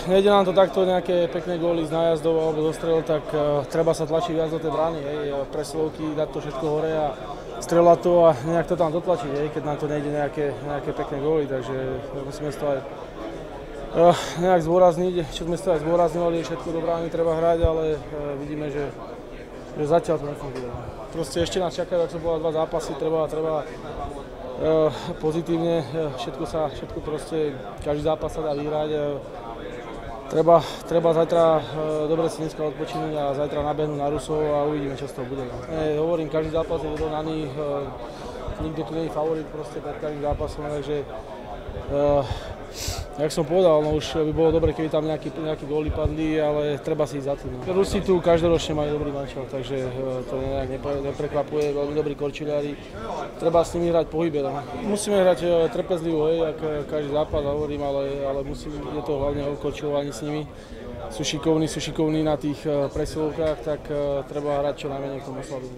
nejde nám to takto nejaké pekné góly z nájazdov alebo zo strel, tak treba sa tlačiť viac do tej brány, presilovky, dať to všetko hore a strieľať to a nejak to tam dotlačiť, keď nám to nejde nejaké pekné góly, takže musíme to aj nejak zdôrazniť, čo sme to aj zdôrazňovali, všetko do brány treba hrať, ale vidíme, že zatiaľ to nefunguje. Proste ešte nás čakajú, ak som povedal, 2 zápasy, treba pozitívne, všetko proste, každý zápas sa dá vyhrať. Treba zajtra dobre si dneska odpočinúť a zajtra nabehnúť na Rusov a uvidíme, čo z toho bude. Hovorím, každý zápas je vyrovnaný, nikto tu nie je favorit proste pred každým zápasom, takže jak som povedal, no už by bolo dobre, keby tam nejaké góly padli, ale treba si ísť za tým. Rusi tu každoročne majú dobrý mančov, takže to nejak neprekvapuje, veľmi dobrí korčuliari. Treba s nimi hrať pohybe. No. Musíme hrať trpezlivo, jak každý zápas, hovorím, ale je to hlavne o korčulovaní s nimi. Sú šikovní na tých presilovkách, tak treba hrať čo najmenej k tomu slabým.